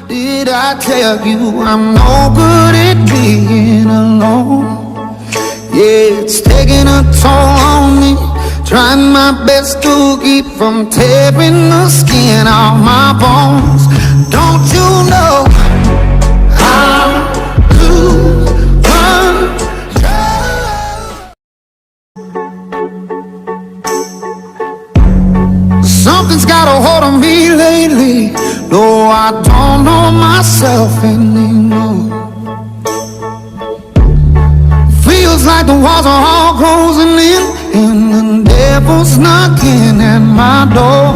did I tell you I'm no good at being alone? Yeah, it's taking a toll on me, trying my best to keep from tearing the skin off my bones. Don't you know how to run? Something's got a hold on me lately. No, I don't know myself anymore. Feels like the walls are all closing in, and the devil's knocking at my door.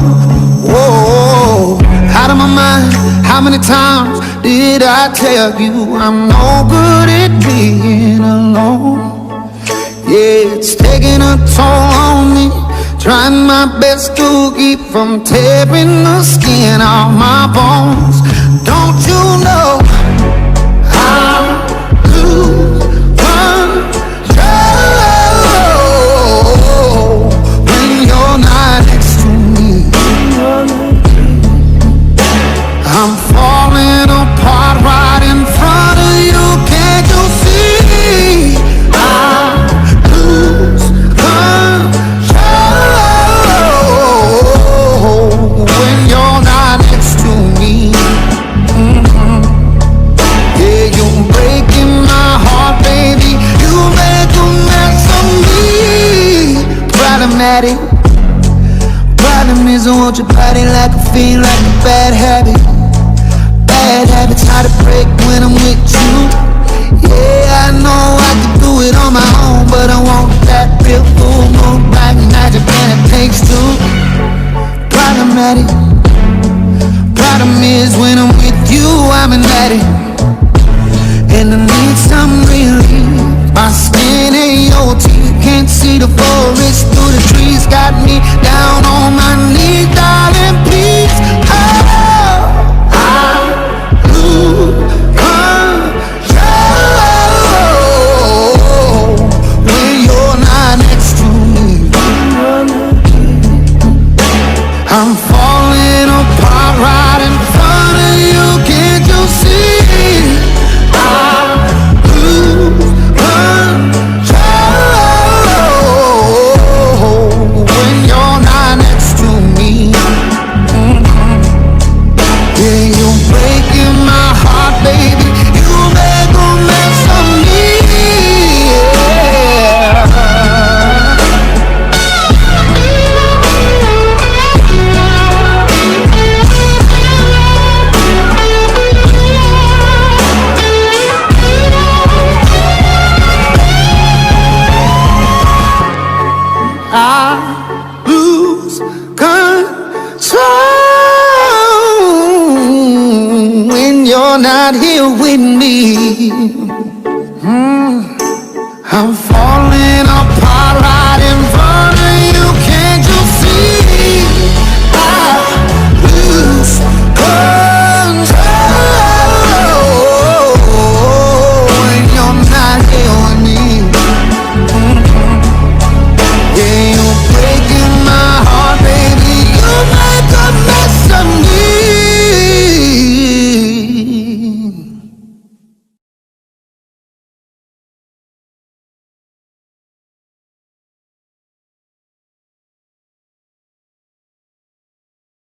Whoa, out of my mind. How many times did I tell you I'm no good at being alone? Yeah, it's taking a toll on me, trying my best to keep from tearing the skin off my bones. Don't you know how to run when you're not next to me? I'm falling apart right in front of you. Can't you see? I lose control when you're not next to me. Yeah, you're breaking my heart, baby. You make a mess of me. Problematic. Problem is I want your body like a fiend, like a bad habit. Bad habits hard to break when I'm with you. Yeah, I know I can do it on my own, but I want that real full moon black magic, and it takes two. Problematic. Problem is when I'm with you, I'm an addict, and I need some relief. My skin ain't your teeth, can't see the forest through the trees. Got me down on my knees, darling, please. Oh, I lose control when you're not next to me. I'm falling apart right in front of you. Can't you see? I lose control when you're not next to me. Yeah, you're breaking my heart, baby. You make a mess of me. I lose control when you're not here with me.